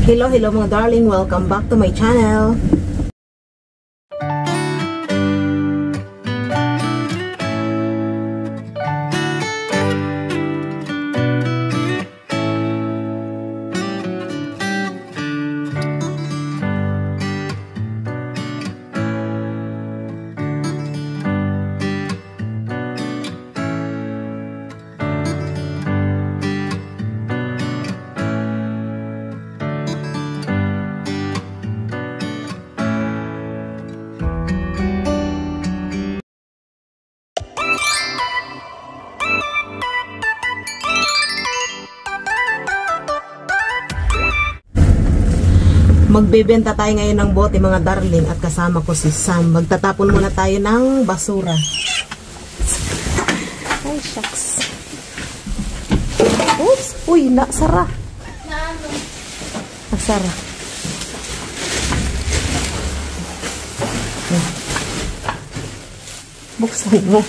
Hello mga darling, welcome back to my channel. Magbebenta tayo ngayon ng bote mga darling at kasama ko si Sam. Magtatapon muna tayo ng basura. Ay, shucks. Oops! Uy, nasara. Nasara. Buksan mo.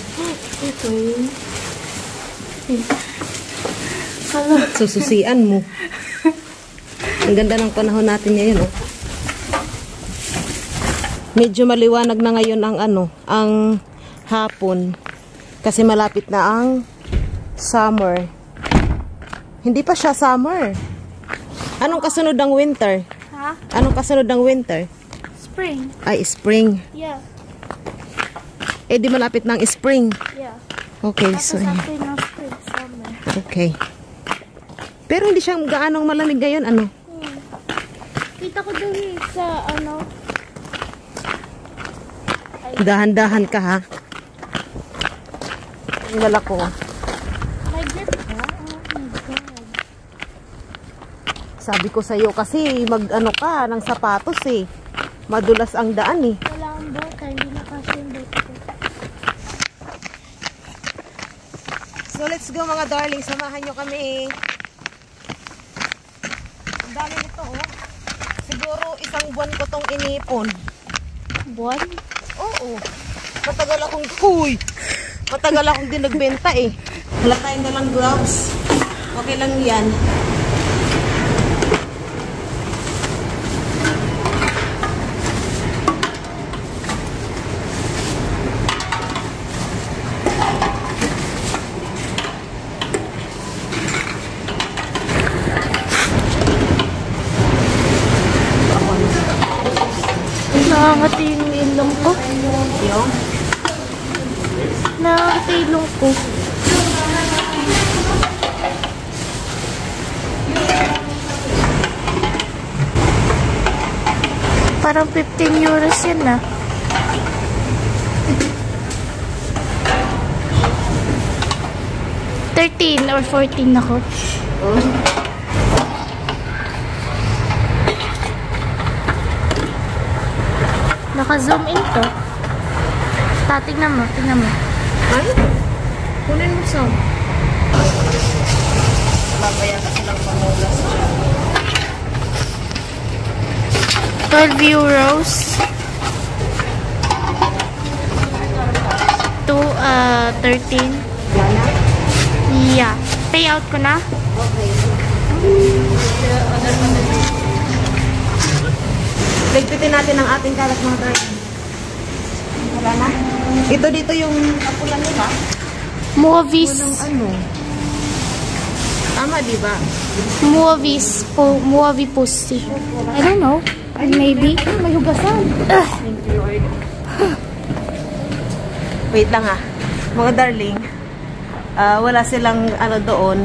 Sususian mo. Ang ganda ng panahon natin ngayon, oh. Medyo maliwanag na ngayon ang hapon kasi malapit na ang summer. Hindi pa siya summer. Anong kasunod ng winter? Ha? Anong kasunod ng winter? Spring. Ay, spring. Yeah. Eh, di malapit ng spring. Yeah. Okay, Tapos so after ng spring, summer. okay. Pero hindi siya gaanong malamig ngayon, ano? Kita ko dun sa Dahan-dahan ka, ha? Ang lala ko. My God. Oh my God. Sabi ko sa'yo kasi mag-ano ka ng sapatos, eh. Madulas ang daan, eh. Wala ang bota, hindi na kasi yung bota ko. So let's go mga darling, samahan nyo kami. Ang dami nito, oh. Siguro isang buwan ko tong inipon. Buwan? Oo. Matagal akong din nagbenta, eh. Wala tayong dalang gloves. Okay lang yan. Nakakati yung ilong ko. Yung? Nakakati ilong ko. Parang 15 euros yun na. $13 or $14 ako. Naka-zoom in to. Tingnan mo. Ay? Kunin mo sa. Babaya kasi lang pangulas. 12 euros. To 13. Wala? Yeah. Payout ko na. Okay. Ligpitin natin ang ating kalat mga darling. Wala na? Ito dito yung kapulan nila. Movies. Ano? Tama, diba? Movie pussy. I don't know. Maybe. May hugasan. Wait lang, ha. Mga darling, wala silang doon.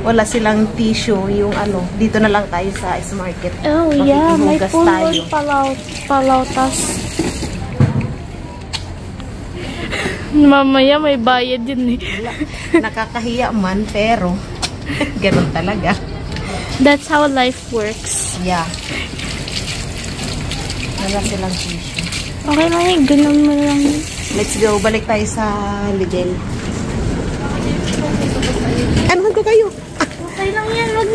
Wala silang tissue, yung dito na lang tayo sa ice market. Oh, yeah. May tayo. palautas. Mamaya may bayad yun, eh. Nakakahiya man, pero ganun talaga. That's how life works. Yeah. Wala silang tissue. Okay lang yun. Ganun mo lang. Let's go. Balik tayo sa Lidl. Anuhan ko kayo? Okay lang yan. Wag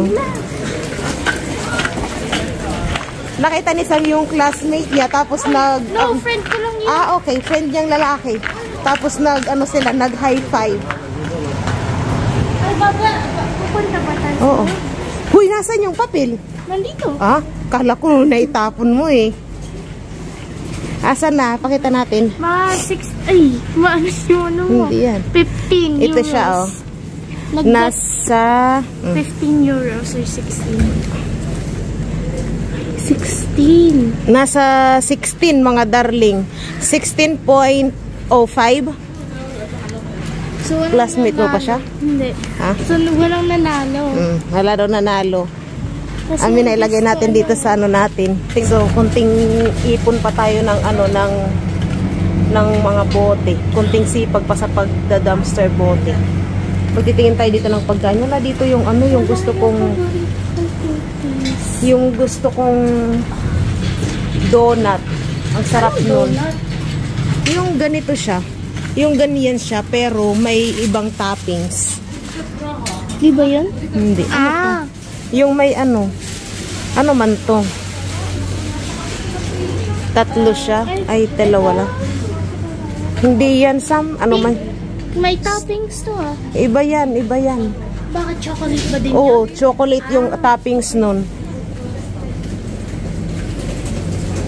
na. Nakita ni Sam yung classmate niya, tapos No, friend ko lang yun. okay. Friend niyang lalaki. Tapos nag-high five. Ay, baba. Pupunta ba tayo? Oo. Huy, nasan yung papel? Nandito. Ah, kala ko naitapon mo eh. Asan na? Pakita natin. Maalis yung ano mo. Hindi yan. 15 euros. Ito siya, oh. Nasa... 15 euros or 16. 16. Nasa 16, mga darling. 16.05. So, Classmate mo pa siya? Hindi. Ha? So, walang nanalo. Wala daw nanalo. Kasi Amin na ilagay natin dito sa ano natin. So, kunting ipon pa tayo ng ano ng mga bote. Kunting sipag pa sa pagda-dumpster bote. Magtitingin tayo dito ng pagkain. Wala dito yung ano, yung gusto kong donut. Ang sarap nun. Yung ganito siya. Yung ganyan siya pero may ibang toppings. Di ba yun? Hindi. Ah! Yung may ano man to? Tatlo siya. Ay, dalawa lang. Hindi yan, Sam. Ano man? May toppings to ah. Iba yan, iba yan. Bakit chocolate ba din Oo, yan? chocolate yung toppings nun.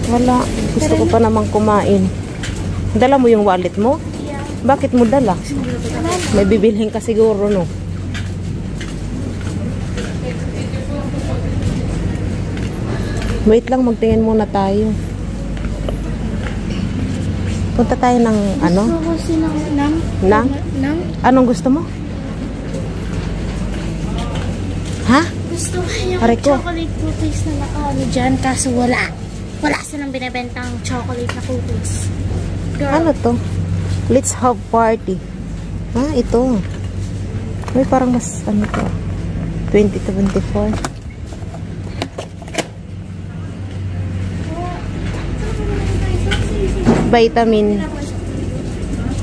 Wala. Gusto ko pa namang kumain. Dala mo yung wallet mo? Yeah. Bakit mo dala? May bibilhin ka siguro, no? Wait lang, magtingin muna tayo. Punta tayo ng ano? Gusto ko sinang Nang? Anong gusto mo? Ha? Gusto ko yung Aray ko. chocolate cookies na nakaano dyan, kaso wala. Wala silang binibentang chocolate na cookies. Girl. Ano to? Let's have party. Ah, ito. May parang mas ano to? 2024. Vitamin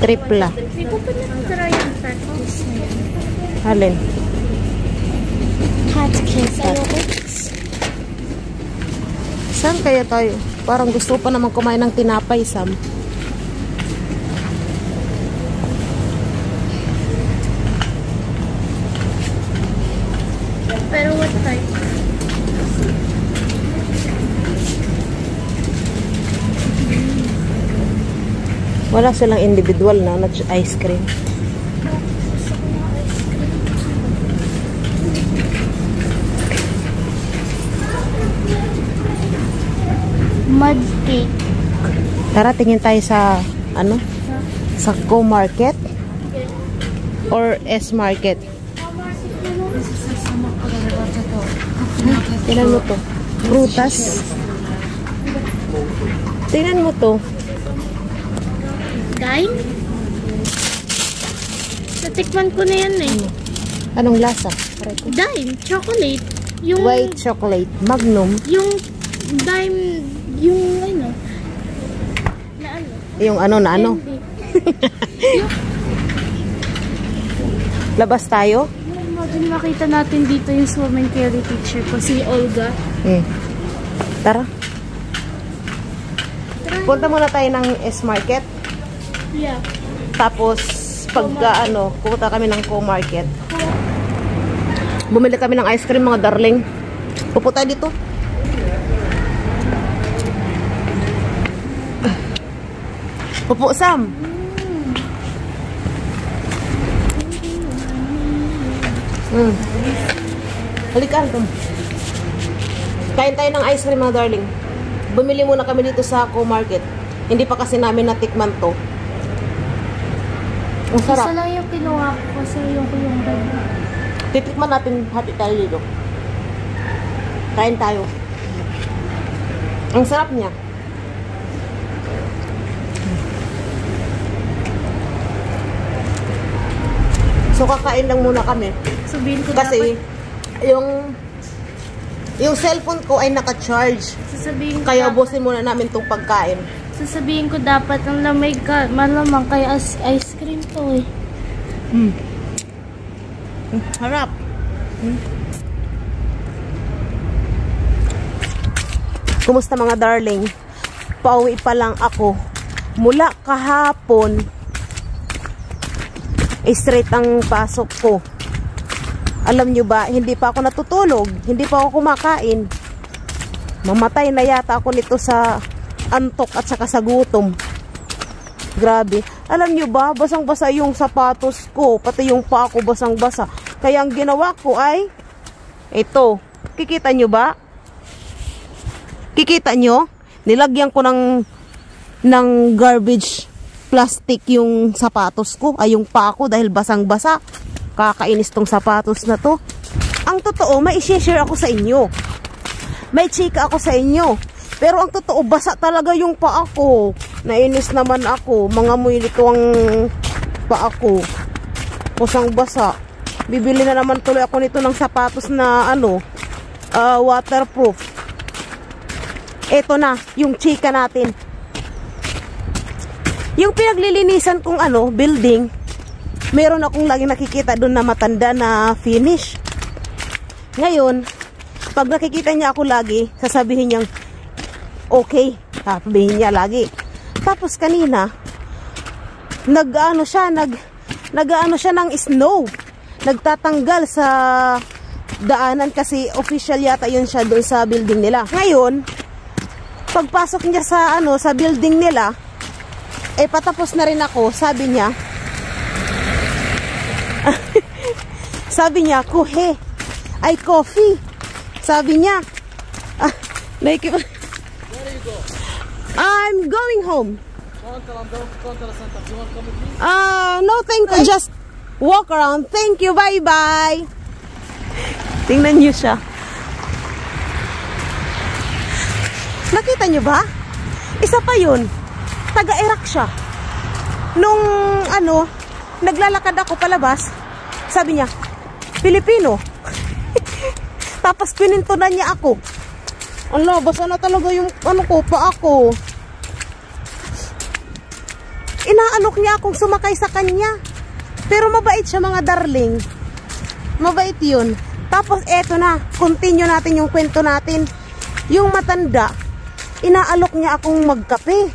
tripla. Hindi ko pa na-try yung practice na yan. Alin? Cat kiss. Ayoko. Saan kaya tayo? Parang gusto pa naman kumain ng tinapay, Sam. Pero what type? Wala silang individual na ice cream. Mud cake. Tara, tingin tayo sa ano? Sa Co-Market or S-Market. Tingnan mo to. Prutas. Tingnan mo to. Dime? Natikman ko na yan eh. Anong lasa? Aray ko. Dime. Chocolate. Yung, White chocolate. Magnum. yung dime, yung ano. Na ano? Yung ano na ano. Candy. Labas tayo? Imagine makita natin dito yung swim and carry teacher ko, si Olga. Tara. Punta muna tayo ng S-Market. Yeah. Tapos, pagka ano, pupunta kami ng Co-Market. Bumili kami ng ice cream, mga darling. Pupo tayo dito. Pupo, Sam. Halika, Tom. Kain tayo ng ice cream, mga darling. Bumili muna kami dito sa Co-Market. Hindi pa kasi namin natikman to. Ang sarap. Isa lang yung kinuha ko kasi yung red. Titikman natin, hati tayo dito. Kain tayo. Ang sarap niya. So, kakain lang muna kami. Sabihin ko Kasi, dapat, yung cellphone ko ay naka-charge. sasabihin ko Kaya dapat, ubusin muna namin itong pagkain. sasabihin ko dapat ang lamig ka, malamang kaya ice cream to eh. Harap. Kumusta mga darling? Pauwi pa lang ako. Mula kahapon, straight ang pasok ko. Alam nyo ba, hindi pa ako natutulog, hindi pa ako kumakain. Mamatay na yata ako nito sa antok at saka sa gutom. Grabe. Alam nyo ba, basang-basa yung sapatos ko, pati yung paa ko basang-basa. Kaya ang ginawa ko ay, ito. Kikita nyo ba? Kikita nyo? Nilagyan ko ng garbage plastic yung sapatos ko, ay yung paa ko dahil basang-basa. Kakainis tong sapatos na to. Ang totoo, may i-share ako sa inyo. May chika ako sa inyo. Pero ang totoo, basa talaga yung paa ko. Nainis naman ako. Mga muy nito ang paa ko. Basang-basa. Bibili na naman tuloy ako nito ng sapatos na waterproof. Ito na, yung chika natin. Yung pinaglilinisan kong building, meron akong lagi nakikita doon na matanda na finish. Ngayon, pag nakikita niya ako lagi, sasabihin niyang, okay, sabihin niya lagi. Tapos kanina, nag-ano siya ng snow. Nagtatanggal sa daanan kasi official yata yun siya doon sa building nila. Ngayon, pagpasok niya sa building nila, patapos na rin ako, sabi niya, kuhe, ay coffee. Sabi niya, Where do you go? I'm going home. You want to come with me? No, thank you. Just walk around. Thank you. Bye-bye. Tingnan niyo siya. Nakita niyo ba? Isa pa yun. Taga-Iraq siya. Nung naglalakad ako palabas, sabi niya, Pilipino. Tapos pinintunan niya ako. Ano, basa na talaga yung pa ako. Inaalok niya akong sumakay sa kanya. Pero mabait siya, mga darling. Mabait yun. Tapos eto na, continue natin yung kwento natin. Yung matanda, inaalok niya akong magkape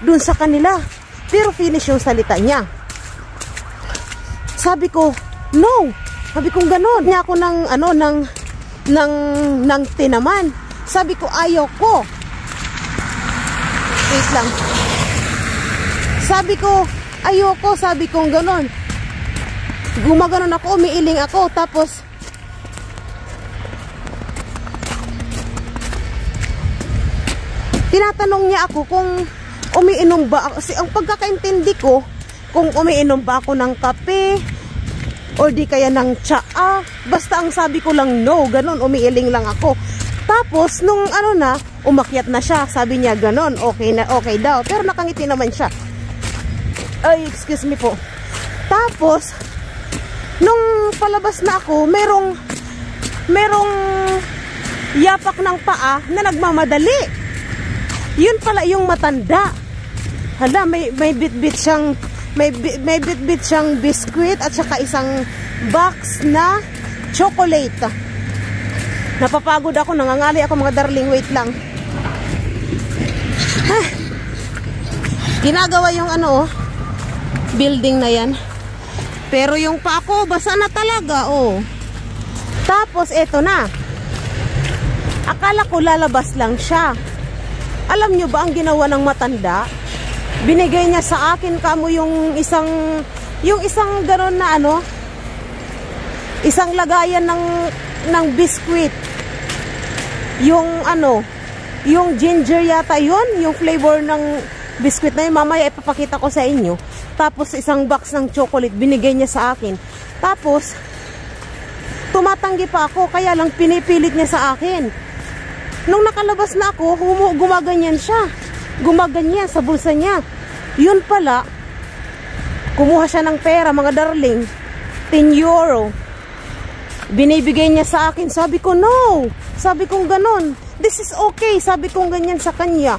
dun sa kanila. Pero finish yung salita niya. Sabi ko, no. Sabi ko ganon. Niya ako ng tinaman. Sabi ko, ayaw ko. Wait lang. Sabi ko, ayoko. Sabi ko ganon. Gumaganon ako, umiiling ako. Tapos, tinatanong niya ako kung umiinom ba ako. Kasi ang pagkakaintindi ko, kung umiinom ba ako ng kape, o di kaya ng tsaa. Basta ang sabi ko lang no, ganon, umiiling lang ako. Tapos, nung umakyat na siya, sabi niya ganon, okay na, okay daw. Pero nakangiti naman siya. Ay, excuse me po. Tapos, nung palabas na ako, merong yapak ng paa na nagmamadali. Yun pala yung matanda. Hala, may bit-bit siyang biskuit at saka isang box na chocolate. Napapagod ako, nangangali ako, mga darling. Wait lang. Ginagawa yung building na yan. Pero yung pa ako, basa na talaga, oh. Tapos, eto na. Akala ko lalabas lang siya. Alam nyo ba ang ginawa ng matanda? Binigay niya sa akin kamo yung isang gano'n na isang lagayan ng biskuit. Yung ginger yata yun, yung flavor ng biskuit na yun. Mamaya ipapakita ko sa inyo. Tapos isang box ng chocolate binigay niya sa akin. Tapos tumatanggi pa ako, kaya lang pinipilit niya sa akin. Nung nakalabas na ako, gumaganyan siya. Gumaganyan sa bulsa niya. Yun pala, kumuha siya ng pera, mga darling. 10 euro. Binibigay niya sa akin. Sabi ko, no. Sabi kong ganon. This is okay. Sabi kong ganyan sa kanya.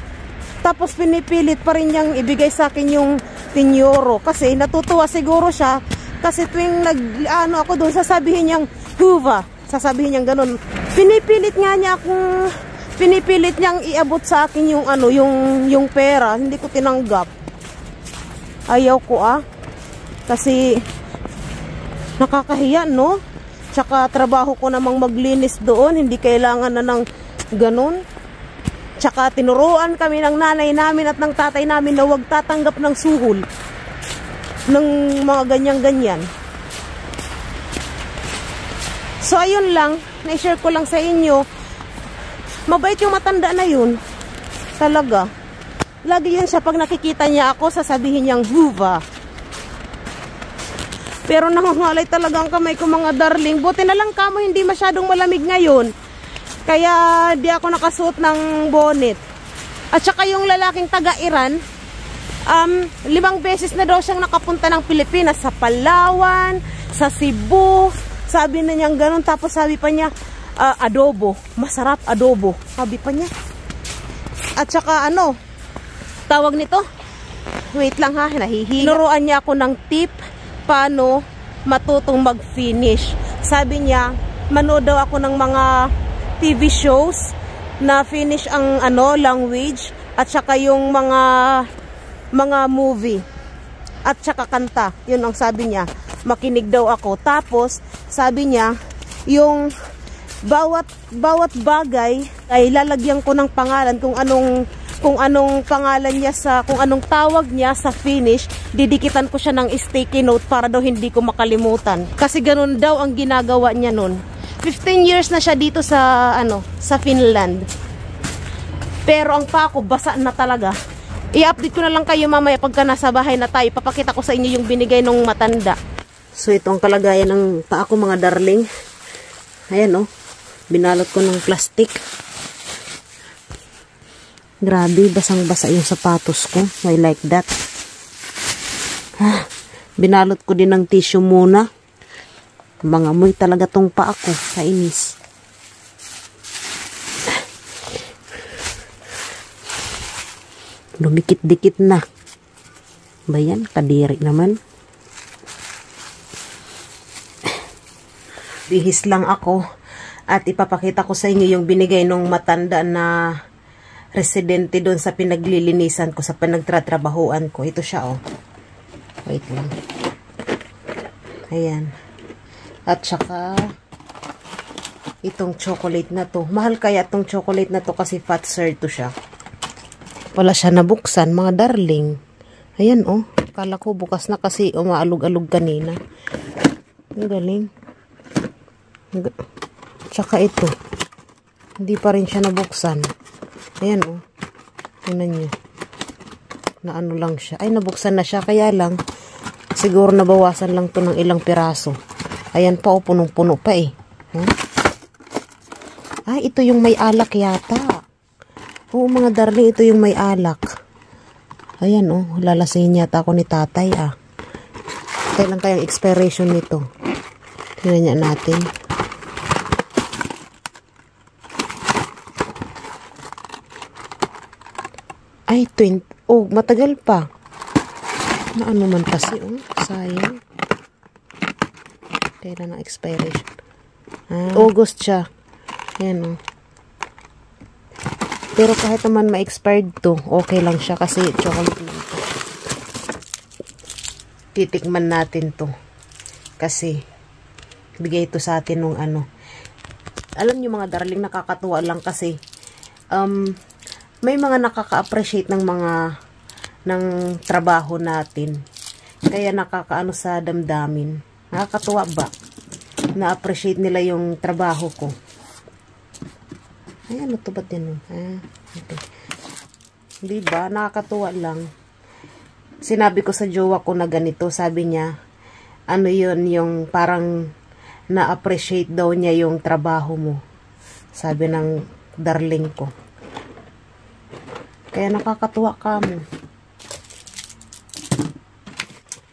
Tapos pinipilit pa rin niyang ibigay sa akin yung 10 euro. Kasi natutuwa siguro siya. Kasi tuwing ako doon, sasabihin niyang huva. Sasabihin niyang ganon. Pinipilit niyang iabot sa akin yung pera. Hindi ko tinanggap. Ayaw ko Kasi nakakahiya, no? Tsaka trabaho ko namang maglinis doon. Hindi kailangan na ng ganun. Tsaka tinuruan kami ng nanay namin at ng tatay namin na huwag tatanggap ng suhol. Ng mga ganyan-ganyan. So ayun lang. Na-share ko lang sa inyo. Mabait yung matanda na yun. Talaga. Lagi yun siya pag nakikita niya ako, sasabihin niyang huva. Pero nangangalay talaga ang kamay ko mga darling. Buti na lang kamo hindi masyadong malamig ngayon. Kaya di ako nakasuot ng bonnet. At saka yung lalaking taga-Iran, 5 beses na daw siyang nakapunta ng Pilipinas. Sa Palawan, sa Cebu. Sabi na niyang ganun. Tapos sabi pa niya, adobo. Masarap adobo. Sabi pa niya. At saka tawag nito? Wait lang ha, nahihiga. Nuruan niya ako ng tip paano matutong mag-finish. Sabi niya, manood daw ako ng mga TV shows na finish ang language at saka yung mga movie at saka kanta. Yun ang sabi niya. Makinig daw ako. Tapos, sabi niya, yung bawat bagay ay lalagyan ko ng pangalan kung anong pangalan niya kung anong tawag niya sa finish, didikitan ko siya ng sticky note para daw hindi ko makalimutan. Kasi ganun daw ang ginagawa niya nun. 15 years na siya dito sa Finland. Pero ang pako basa na talaga. I-update ko na lang kayo mamaya pagka nasa bahay na tayo. Papakita ko sa inyo yung binigay ng matanda. So ito ang kalagayan ng paa ko mga darling. Ayan binalot ko ng plastic. Grabe, basang-basa yung sapatos ko. I like that. Binalot ko din ng tissue muna. Mangamoy talaga tong paa ko. Kainis. Lumikit-dikit na. Bayan, kadiri naman. Bihis lang ako. At ipapakita ko sa inyo yung binigay nung matanda na residente doon sa pinaglilinisan ko, sa pinagtratrabahuan ko. Ito siya Wait lang. Ayan. At saka itong chocolate na to. Mahal kaya itong chocolate na to kasi fat to siya. Wala siya nabuksan mga darling. Ayan Kala ko bukas na kasi umaalog-alog kanina. Ang galing. Tsaka ito. Hindi pa rin siya nabuksan. Ayan tingnan nyo. Na lang siya. Ay, nabuksan na siya. Kaya lang, siguro nabawasan lang to ng ilang piraso. Ayan pa punong-puno pa Ay, ito yung may alak yata. Oo mga darling, ito yung may alak. Ayan lalasahin yata ako ni tatay Kailan kayang expiration nito? Tingnan natin. Ay, matagal pa. Na man kasi, sayang. Kailan ang expiration? August siya. Ayan, Pero kahit naman ma-expired to, okay lang siya kasi chocolate lang to. Titikman natin to. Kasi, bigay ito sa atin nung Alam niyo mga darling, nakakatuwa lang kasi, may mga nakaka-appreciate ng trabaho natin. Kaya nakakaano sa damdamin. Nakakatuwa ba? Na-appreciate nila yung trabaho ko. Ay, ano to ba din? Okay. Diba? Nakakatuwa lang. Sinabi ko sa jowa ko na ganito. Sabi niya, yun, yung parang na-appreciate daw niya yung trabaho mo. Sabi ng darling ko. Kaya nakakatuwa ka mo.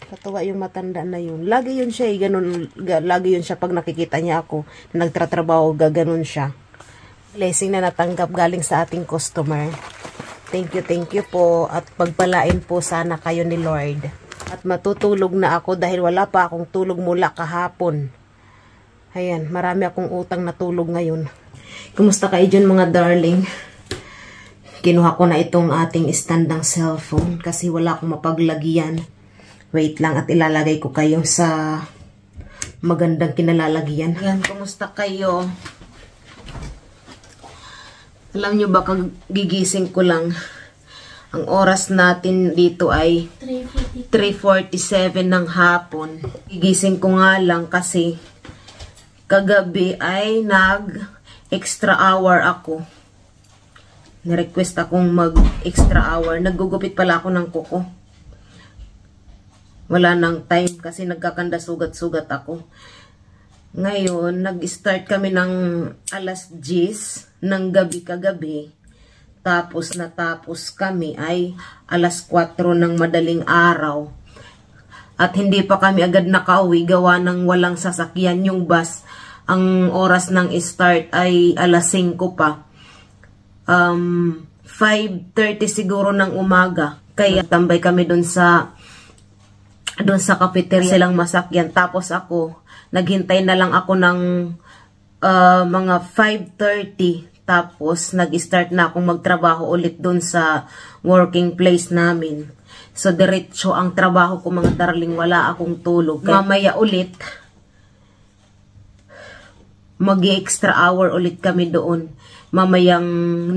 Katuwa yung matanda na yun. Lagi yun siya ganun. Lagi yun siya pag nakikita niya ako na nagtatrabaho, gaganon siya. Blessing na natanggap galing sa ating customer. Thank you po. At pagpalain po sana kayo ni Lord. At matutulog na ako dahil wala pa akong tulog mula kahapon. Ayan, marami akong utang na tulog ngayon. Kumusta kayo dyan mga darling? Kinuha ko na itong ating standang cellphone kasi wala akong mapaglagyan. Wait lang at ilalagay ko kayo sa magandang kinalalagyan. Yan, kumusta kayo? Alam nyo ba, gigising ko lang. Ang oras natin dito ay 3:47 ng hapon. Gigising ko nga lang kasi kagabi ay nag-extra hour ako. Nirequest akong mag-extra hour. Naggugupit pala ako ng kuko. Wala nang time kasi nagkakanda sugat-sugat ako. Ngayon, nag-start kami ng alas 10 ng gabi kagabi. Tapos natapos kami ay alas 4 ng madaling araw. At hindi pa kami agad nakauwi gawa ng walang sasakyan yung bus. Ang oras ng start ay alas 5 pa. 5:30 siguro ng umaga. Kaya tambay kami dun sa cafeteria silang masakyan. Tapos ako, naghintay na lang ako ng mga 5:30. Tapos nag-start na akong magtrabaho ulit dun sa working place namin. So diretso ang trabaho ko mga darling, wala akong tulog. Mamaya ulit, mag-extra hour ulit kami doon. Mamayang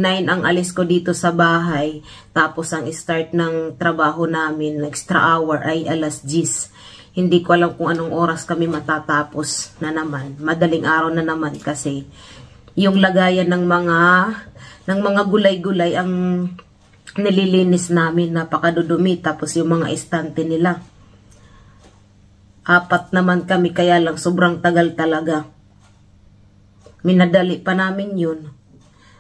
9 ang alis ko dito sa bahay. Tapos ang start ng trabaho namin, extra hour ay alas 10. Hindi ko alam kung anong oras kami matatapos na naman. Madaling araw na naman kasi yung lagayan ng mga gulay-gulay ang nililinis namin, napakadudumi. Tapos yung mga estante nila. 4 naman kami, kaya lang sobrang tagal talaga. Minadali pa namin yun.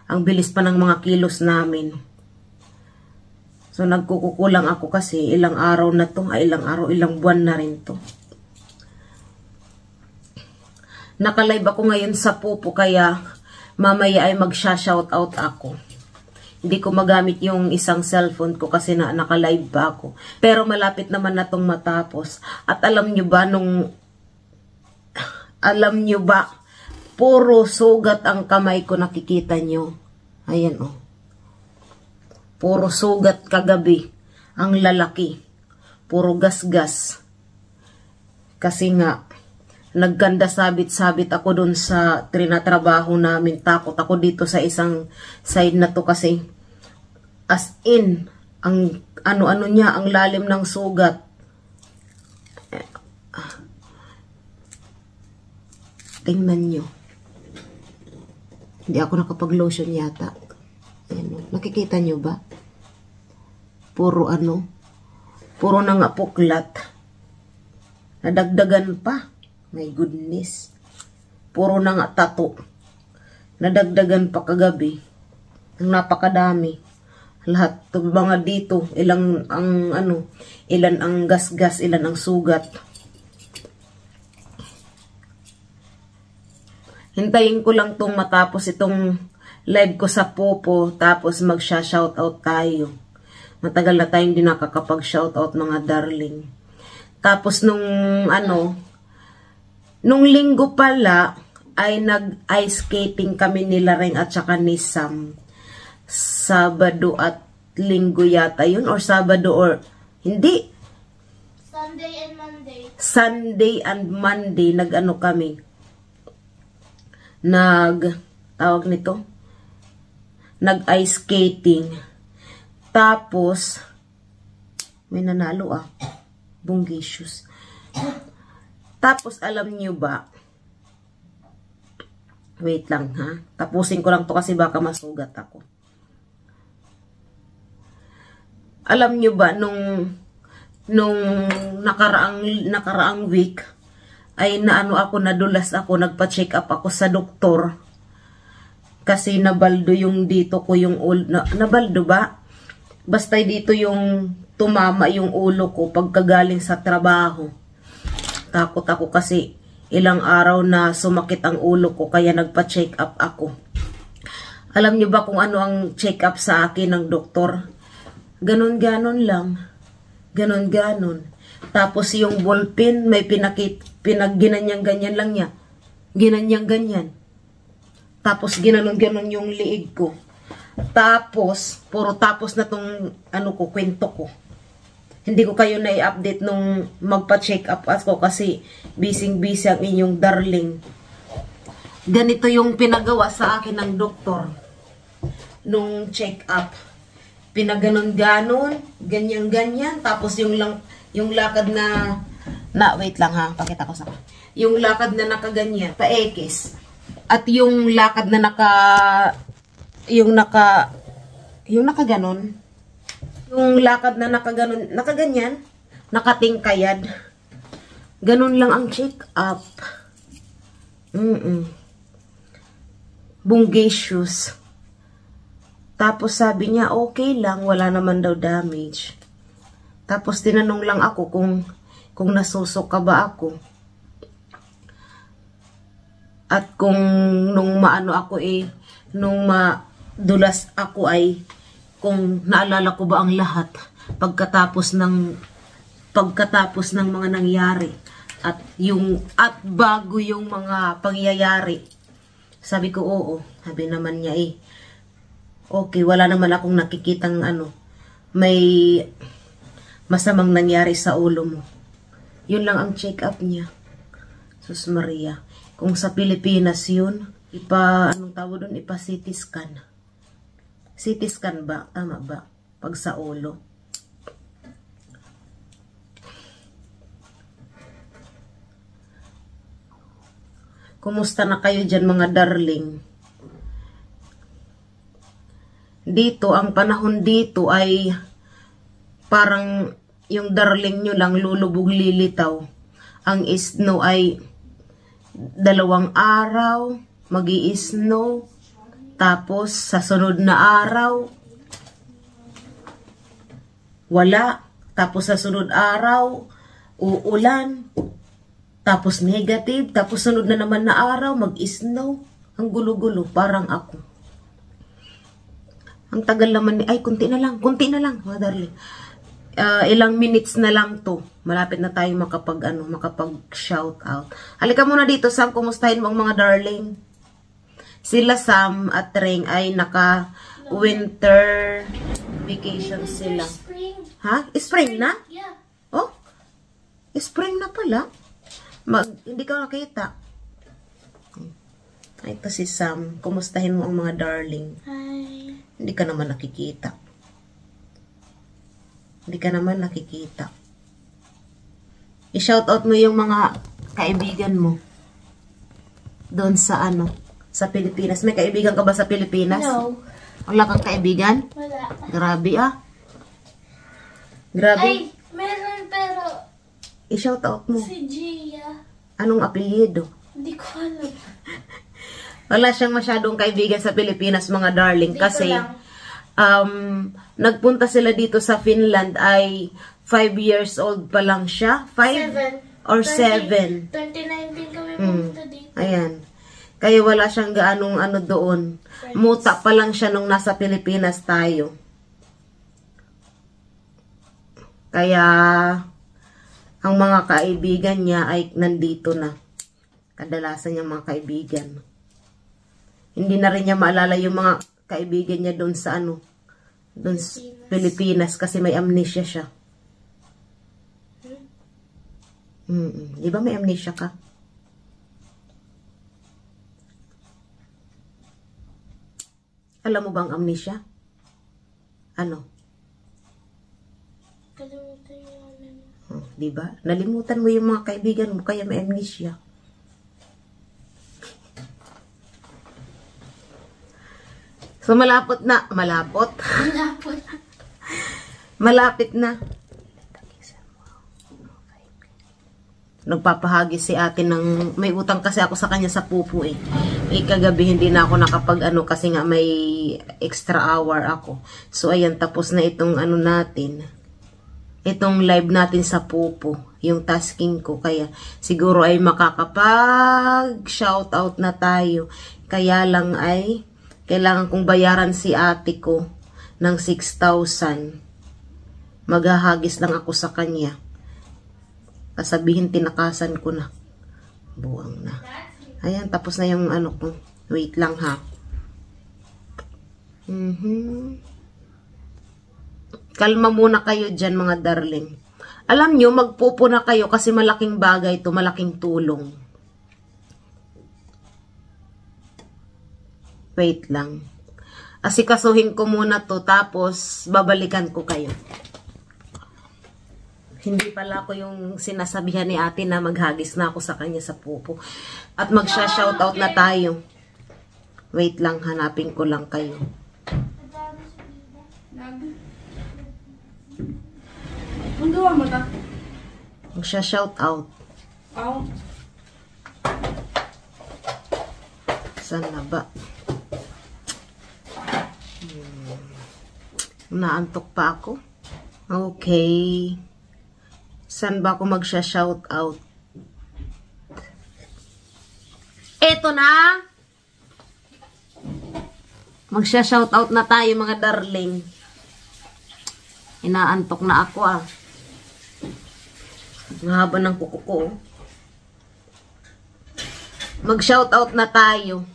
Ang bilis pa ng mga kilos namin. So, nagkukulang ako kasi ilang araw na to. Ilang buwan na rin to. Nakalive ako ngayon sa Pupo kaya mamaya ay magsha-shoutout ako. Hindi ko magamit yung isang cellphone ko kasi nakalive pa ako. Pero malapit naman na tong matapos. At alam nyo ba, puro sugat ang kamay ko, nakikita nyo. Ayan o. Puro sugat kagabi. Ang lalaki. Puro gasgas. Kasi nga, nagganda sabit-sabit ako dun sa trinatrabaho namin. Takot ako dito sa isang side na to kasi as in, ang ano-ano niya, ang lalim ng sugat. Tingnan nyo. Hindi ako nakapag-lotion yata. Ayan, nakikita nyo ba? Puro na nga puklat. Nadagdagan pa. My goodness. Puro na nga tato. Nadagdagan pa kagabi. Ang napakadami. Lahat mga dito, ilan ang gasgas, ilan ang sugat. Hintayin ko lang tong matapos itong live ko sa Pupo, tapos magsha-shoutout tayo. Matagal na tayong di nakakapag-shoutout mga darling. Tapos nung linggo pala, ay nag-ice skating kami nila Reng at saka ni Sam. Sabado at linggo yata yun, or Sabado or hindi. Sunday and Monday. Sunday and Monday, kami. Tawag nito, nag-ice skating. Tapos, may nanalo Bunggisius. Tapos, alam nyo ba, wait lang ha, tapusin ko lang to kasi baka masugat ako. Alam nyo ba, nung nakaraang week, ay nadulas ako, nagpa-check up ako sa doktor. Kasi nabaldo yung dito ko, yung ulo, nabaldo ba? Basta dito yung tumama yung ulo ko pagkagaling sa trabaho. Takot ako kasi ilang araw na sumakit ang ulo ko, kaya nagpa-check up ako. Alam niyo ba kung ano ang check up sa akin ng doktor? Ganon-ganon lang. Ganon-ganon. Tapos yung ballpen, may ginanyang-ganyan lang niya. Ginanyang-ganyan. Tapos ginanon-ganon yung liig ko. Tapos, puro tapos na tong kwento ko. hindi ko kayo na-update nung magpa-check up ako kasi busy-busy ang inyong darling. Ganito yung pinagawa sa akin ng doktor nung check up. Pinaganon-ganon, ganyan-ganyan. Tapos yung lakad na wait lang ha, pakita ko sa yung lakad na nakaganyan, paekis. At yung lakad na nakaganon. Yung lakad na nakaganyan, nakatingkayad. Ganun lang ang check-up. Bungacious. Tapos sabi niya, okay lang, wala naman daw damage. Tapos tinanong lang ako kung nasusok ka ba ako. At kung nung maano ako nung madulas ako kung naalala ko ba ang lahat pagkatapos ng mga nangyari at bago yung mga pangyayari. Sabi ko oo, sabi naman niya okay, wala naman akong nakikitang may masamang nangyari sa ulo mo. Yun lang ang check up niya. Sus Maria, kung sa Pilipinas yun, anong tawag doon, CT scan. CT scan ba? Tama ba? Pag sa ulo. Kumusta na kayo dyan mga darling? Dito, ang panahon dito ay parang yung darling nyo lang lulubog lilitaw. Ang snow ay 2 araw, magi-snow. Tapos, sa sunod na araw, wala. Tapos, sa sunod araw, uulan. Tapos, negative. Tapos, sunod na naman na araw, mag-snow. Ang gulo-gulo, parang ako. Ang tagal naman, kunti na lang, mga darling. Ilang minutes na lang to. Malapit na tayo makapag-shout out. Halika muna dito, Sam, kumustahin mo ang mga darling? Sila Sam at Reng ay naka-winter vacation sila. Spring. Ha? Spring na? Yeah. Oh? Spring na pala. Hindi ka nakita. Ito si Sam. Kumustahin mo ang mga darling? Hi. Hindi ka naman nakikita. I-shoutout mo yung mga kaibigan mo. Doon sa sa Pilipinas. May kaibigan ka ba sa Pilipinas? No. Wala kang kaibigan? Wala. Grabe Grabe. Ay, meron pero I-shoutout mo. si Gia. Anong apelyido? Hindi ko alam. Wala siyang masyadong kaibigan sa Pilipinas, mga darling. Dito Kasi, lang. nagpunta sila dito sa Finland ay 5 years old pa lang siya. 5? Or 7. 2019 kami pumunta dito. Ayan. Kaya wala siyang gaanong doon. Muta pa lang siya nung nasa Pilipinas tayo. Kaya, ang mga kaibigan niya ay nandito na. Kadalasan niyang mga kaibigan. Hindi na rin niya maalala yung mga kaibigan niya doon sa doon sa Pilipinas kasi may amnesia siya. Di ba may amnesia ka? Alam mo ba ang amnesia? Kalimutan yung Di ba? Nalimutan mo yung mga kaibigan mo kaya may amnesia. So, malapit na. Malapit na. Nagpapahagi si ate ng, may utang kasi ako sa kanya sa pupo kagabi hindi na ako kasi nga may extra hour ako. So, ayan, tapos na itong natin. Itong live natin sa pupo. Yung tasking ko. Kaya, siguro ay makakapag-shoutout na tayo. Kaya lang ay kailangan kong bayaran si ate ko ng 6,000. Maghahagis lang ako sa kanya. Kasabihin tinakasan ko na. Buwang na. Ayan, tapos na yung ko. Wait lang ha. Kalma muna kayo dyan, mga darling. Alam nyo, magpupo na kayo kasi malaking bagay to, malaking tulong. Wait lang. Asikasuhin ko muna to, tapos babalikan ko kayo. Hindi pala ako yung sinasabihan ni ate na maghagis na ako sa kanya sa pupo. At magsha-shoutout na tayo. Wait lang, hanapin ko lang kayo. Magsha-shoutout. Saan na ba? Naantok pa ako. Okay. Saan ba ako magsha-shoutout? Eto na! Magsha-shoutout na tayo, mga darling. Inaantok na ako, ah. Mahaba ng kuko ko. Mag-shoutout na tayo.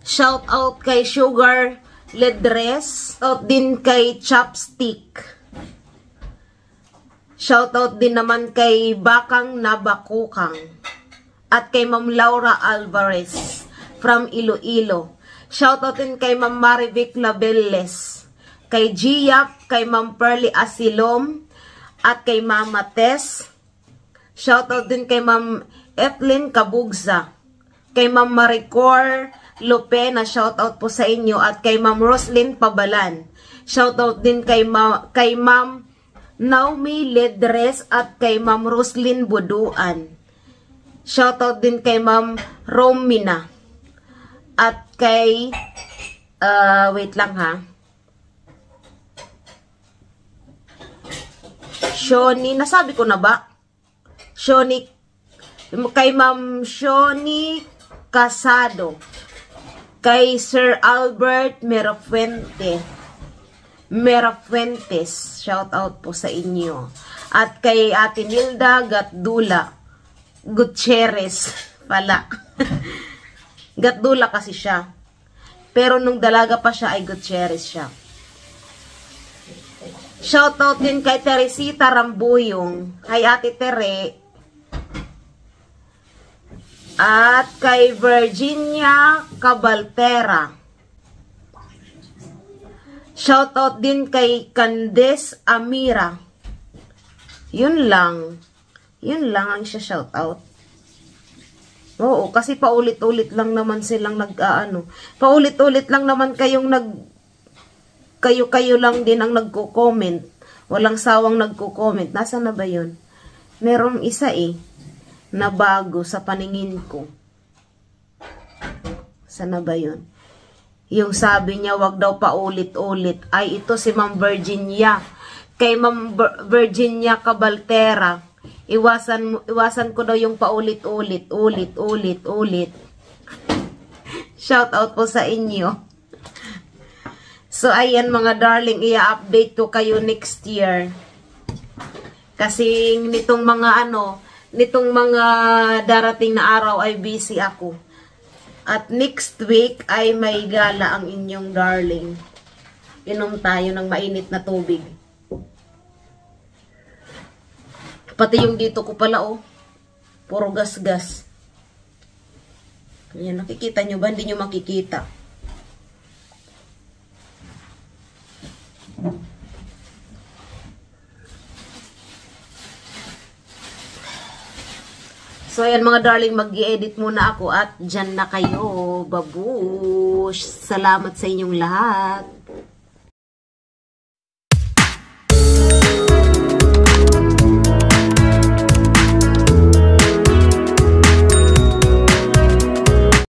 Shoutout kay Sugar Ledres. Shoutout din kay Chopstick. Shoutout din naman kay Bakang Nabakukang. At kay Ma'am Laura Alvarez from Iloilo. Shoutout din kay Ma'am Marivic Labelles. Kay Giap, kay Ma'am Pearly Asilom. At kay Mama Tess. Shoutout din kay Ma'am Etlin Kabugza. Kay Ma'am Maricor Lopena, shoutout po sa inyo. At kay Ma'am Roslyn Pabalan. Shoutout din kay Ma'am Naomi Ledres at kay Ma'am Roslyn Buduan. Shoutout din kay Ma'am Romina. At kay wait lang ha. Shoni, nasabi ko na ba? Shoni, kay Ma'am Shoni Casado. Kay Sir Albert Merafuentes, shout out po sa inyo. At kay Ate Nilda Gatdula Gutierrez pala. Gatdula kasi siya. Pero nung dalaga pa siya ay Gutierrez siya. Shout out din kay Teresita Rambuyong, kay Ate Tere, at kay Virginia Cabaltera. Shoutout din kay Candes Amira. Yun lang. Yun lang ang siya shoutout. Oo, kasi paulit-ulit lang naman silang paulit-ulit lang naman kayong kayo lang din ang nagko-comment. Walang sawang nagko-comment. Nasaan na ba yun? Merong isa na bago sa paningin ko. Saan na ba yun? Yung sabi niya, wag daw paulit-ulit. Ay, ito si Ma'am Virginia. Kay Ma'am Virginia Cabaltera. Iwasan ko daw yung paulit-ulit. Ulit. Shout out po sa inyo. So, ayan mga darling, i-update ko kayo next year. Kasi nitong mga darating na araw ay busy ako. At next week ay may gala ang inyong darling. Inom tayo ng mainit na tubig. Pati yung dito ko pala puro gas-gas. Ayan, nakikita nyo ba? Hindi nyo makikita. So, ayan mga darling, mag-i-edit muna ako at dyan na kayo. Babush! Salamat sa inyong lahat.